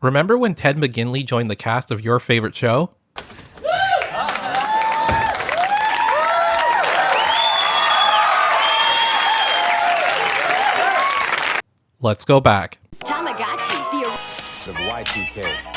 Remember when Ted McGinley joined the cast of your favorite show? Let's go back. Tamagotchi, Of Y2K.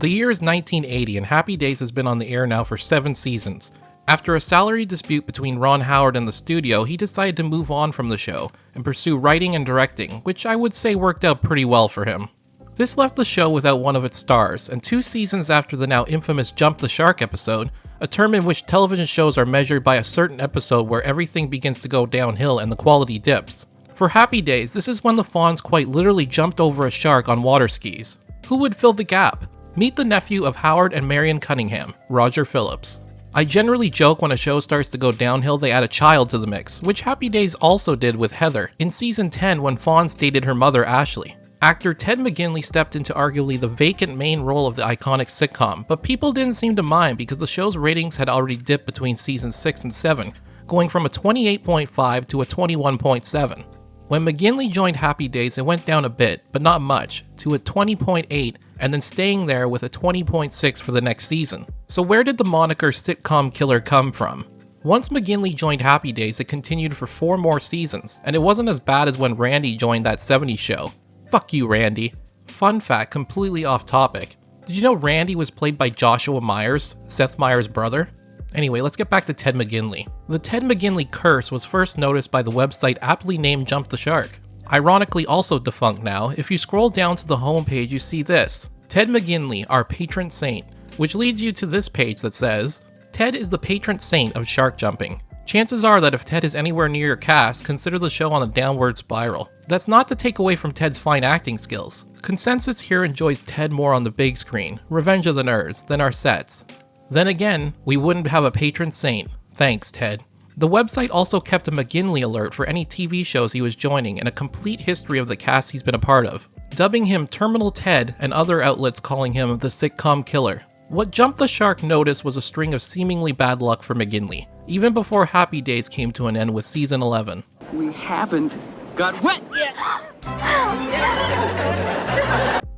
The year is 1980 and Happy Days has been on the air now for 7 seasons. After a salary dispute between Ron Howard and the studio, he decided to move on from the show and pursue writing and directing, which I would say worked out pretty well for him. This left the show without one of its stars, and 2 seasons after the now infamous Jump the Shark episode, a term in which television shows are measured by a certain episode where everything begins to go downhill and the quality dips. For Happy Days, this is when the Fonz quite literally jumped over a shark on water skis. Who would fill the gap? Meet the nephew of Howard and Marion Cunningham, Roger Phillips. I generally joke when a show starts to go downhill they add a child to the mix, which Happy Days also did with Heather in season 10 when Fonz dated her mother Ashley. Actor Ted McGinley stepped into arguably the vacant main role of the iconic sitcom, but people didn't seem to mind because the show's ratings had already dipped between seasons 6 and 7, going from a 28.5 to a 21.7. When McGinley joined Happy Days, it went down a bit, but not much, to a 20.8, and then staying there with a 20.6 for the next season. So where did the moniker Sitcom Killer come from? Once McGinley joined Happy Days, it continued for 4 more seasons, and it wasn't as bad as when Randy joined that 70s show. Fuck you, Randy. Fun fact, completely off topic. Did you know Randy was played by Joshua Myers, Seth Meyers' brother? Anyway, let's get back to Ted McGinley. The Ted McGinley curse was first noticed by the website aptly named Jump the Shark. Ironically also defunct now, if you scroll down to the homepage you see this, Ted McGinley, our patron saint, which leads you to this page that says, Ted is the patron saint of shark jumping. Chances are that if Ted is anywhere near your cast, consider the show on a downward spiral. That's not to take away from Ted's fine acting skills. Consensus here enjoys Ted more on the big screen, Revenge of the Nerds, than our sets. Then again, we wouldn't have a patron saint. Thanks, Ted. The website also kept a McGinley alert for any TV shows he was joining and a complete history of the cast he's been a part of, dubbing him Terminal Ted and other outlets calling him the Sitcom Killer. What Jump the Shark noticed was a string of seemingly bad luck for McGinley, even before Happy Days came to an end with season 11. We haven't got wet yet.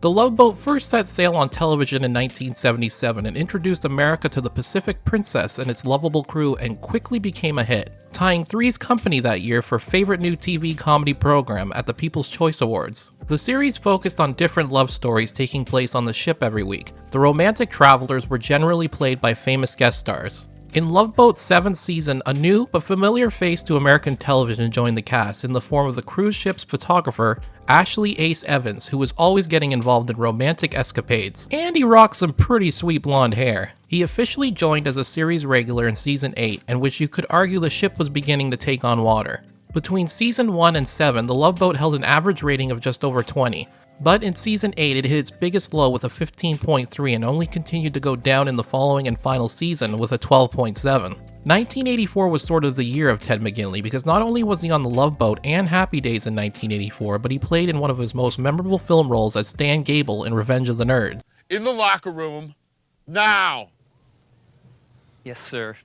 The Love Boat first set sail on television in 1977 and introduced America to the Pacific Princess and its lovable crew and quickly became a hit, tying Three's Company that year for Favorite New TV Comedy Program at the People's Choice Awards. The series focused on different love stories taking place on the ship every week. The romantic travelers were generally played by famous guest stars. In Love Boat's 7th season, a new but familiar face to American television joined the cast in the form of the cruise ship's photographer, Ashley Ace Evans, who was always getting involved in romantic escapades. And he rocked some pretty sweet blonde hair. He officially joined as a series regular in season 8, in which you could argue the ship was beginning to take on water. Between season 1 and 7, the Love Boat held an average rating of just over 20. But in season 8, it hit its biggest low with a 15.3 and only continued to go down in the following and final season with a 12.7. 1984 was sort of the year of Ted McGinley because not only was he on The Love Boat and Happy Days in 1984, but he played in one of his most memorable film roles as Stan Gable in Revenge of the Nerds. In the locker room, now! Yes, sir.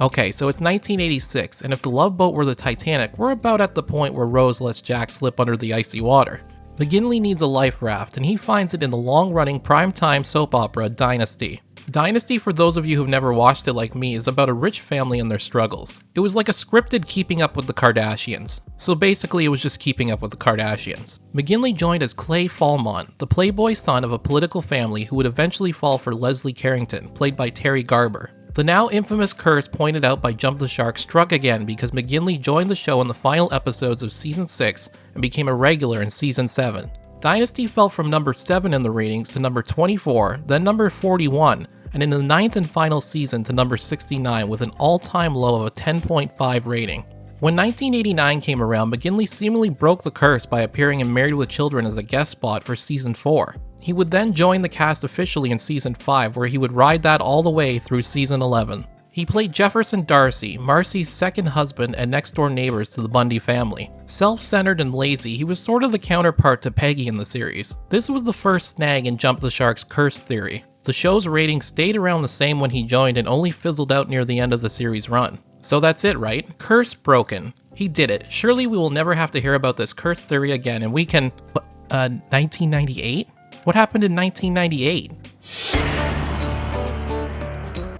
Okay, so it's 1986, and if The Love Boat were the Titanic, we're about at the point where Rose lets Jack slip under the icy water. McGinley needs a life raft, and he finds it in the long-running primetime soap opera Dynasty. Dynasty, for those of you who've never watched it like me, is about a rich family and their struggles. It was like a scripted Keeping Up with the Kardashians. So basically it was just Keeping Up with the Kardashians. McGinley joined as Clay Fallmont, the playboy son of a political family who would eventually fall for Leslie Carrington, played by Terry Garber. The now infamous curse pointed out by Jump the Shark struck again because McGinley joined the show in the final episodes of season 6 and became a regular in season 7. Dynasty fell from number 7 in the ratings to number 24, then number 41, and in the 9th and final season to number 69 with an all-time low of a 10.5 rating. When 1989 came around, McGinley seemingly broke the curse by appearing in Married with Children as a guest spot for season 4. He would then join the cast officially in season 5, where he would ride that all the way through season 11. He played Jefferson Darcy, Marcy's second husband and next-door neighbors to the Bundy family. Self-centered and lazy, he was sort of the counterpart to Peggy in the series. This was the first snag in Jump the Shark's curse theory. The show's ratings stayed around the same when he joined and only fizzled out near the end of the series' run. So that's it, right? Curse broken. He did it. Surely we will never have to hear about this curse theory again, and we can... 1998? What happened in 1998?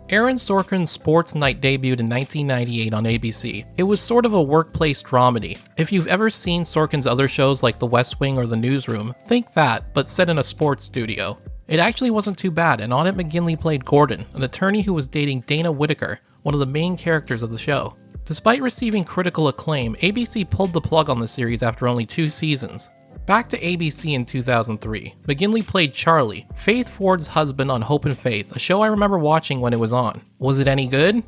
Aaron Sorkin's Sports Night debuted in 1998 on ABC. It was sort of a workplace dramedy. If you've ever seen Sorkin's other shows like The West Wing or The Newsroom, think that, but set in a sports studio. It actually wasn't too bad, and on it McGinley played Gordon, an attorney who was dating Dana Whitaker, one of the main characters of the show. Despite receiving critical acclaim, ABC pulled the plug on the series after only 2 seasons. Back to ABC in 2003, McGinley played Charlie, Faith Ford's husband on Hope and Faith, a show I remember watching when it was on. Was it any good?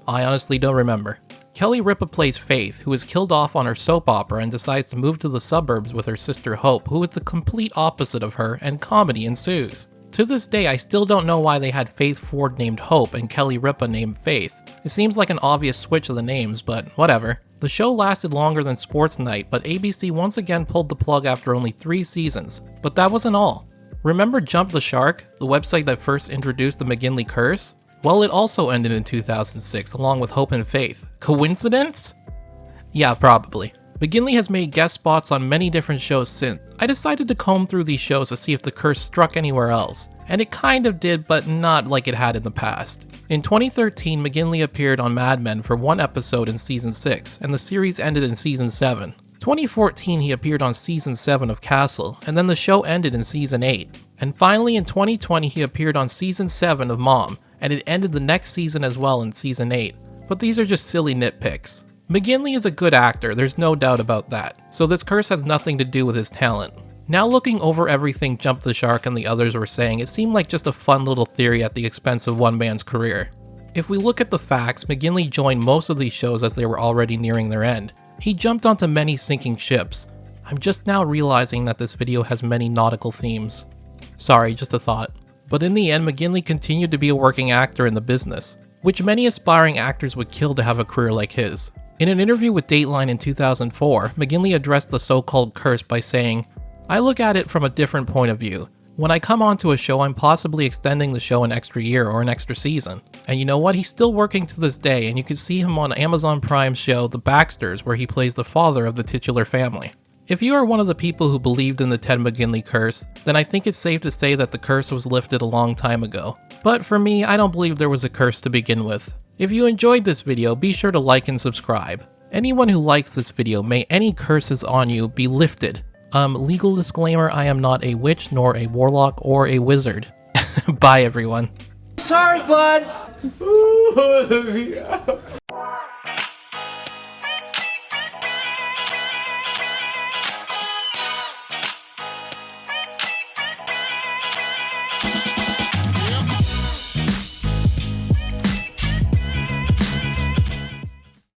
I honestly don't remember. Kelly Ripa plays Faith, who is killed off on her soap opera and decides to move to the suburbs with her sister Hope, who is the complete opposite of her, and comedy ensues. To this day, I still don't know why they had Faith Ford named Hope and Kelly Ripa named Faith. It seems like an obvious switch of the names, but whatever. The show lasted longer than Sports Night, but ABC once again pulled the plug after only 3 seasons. But that wasn't all. Remember Jump the Shark, the website that first introduced the McGinley curse? Well, it also ended in 2006, along with Hope and Faith. Coincidence? Yeah, probably. McGinley has made guest spots on many different shows since. I decided to comb through these shows to see if the curse struck anywhere else. And it kind of did, but not like it had in the past. In 2013, McGinley appeared on Mad Men for 1 episode in Season 6, and the series ended in Season 7. 2014, he appeared on Season 7 of Castle, and then the show ended in Season 8. And finally, in 2020, he appeared on Season 7 of Mom, and it ended the next season as well in Season 8. But these are just silly nitpicks. McGinley is a good actor, there's no doubt about that, so this curse has nothing to do with his talent. Now looking over everything Jump the Shark and the others were saying, it seemed like just a fun little theory at the expense of one man's career. If we look at the facts, McGinley joined most of these shows as they were already nearing their end. He jumped onto many sinking ships. I'm just now realizing that this video has many nautical themes. Sorry, just a thought. But in the end, McGinley continued to be a working actor in the business, which many aspiring actors would kill to have a career like his. In an interview with Dateline in 2004, McGinley addressed the so-called curse by saying, "I look at it from a different point of view. When I come onto a show, I'm possibly extending the show an extra year or an extra season. And you know what? He's still working to this day, and you can see him on Amazon Prime's show The Baxters, where he plays the father of the titular family." If you are one of the people who believed in the Ted McGinley curse, then I think it's safe to say that the curse was lifted a long time ago. But for me, I don't believe there was a curse to begin with. If you enjoyed this video, be sure to like and subscribe. Anyone who likes this video, may any curses on you be lifted. Legal disclaimer, I am not a witch, nor a warlock, or a wizard. Bye everyone. Sorry, bud.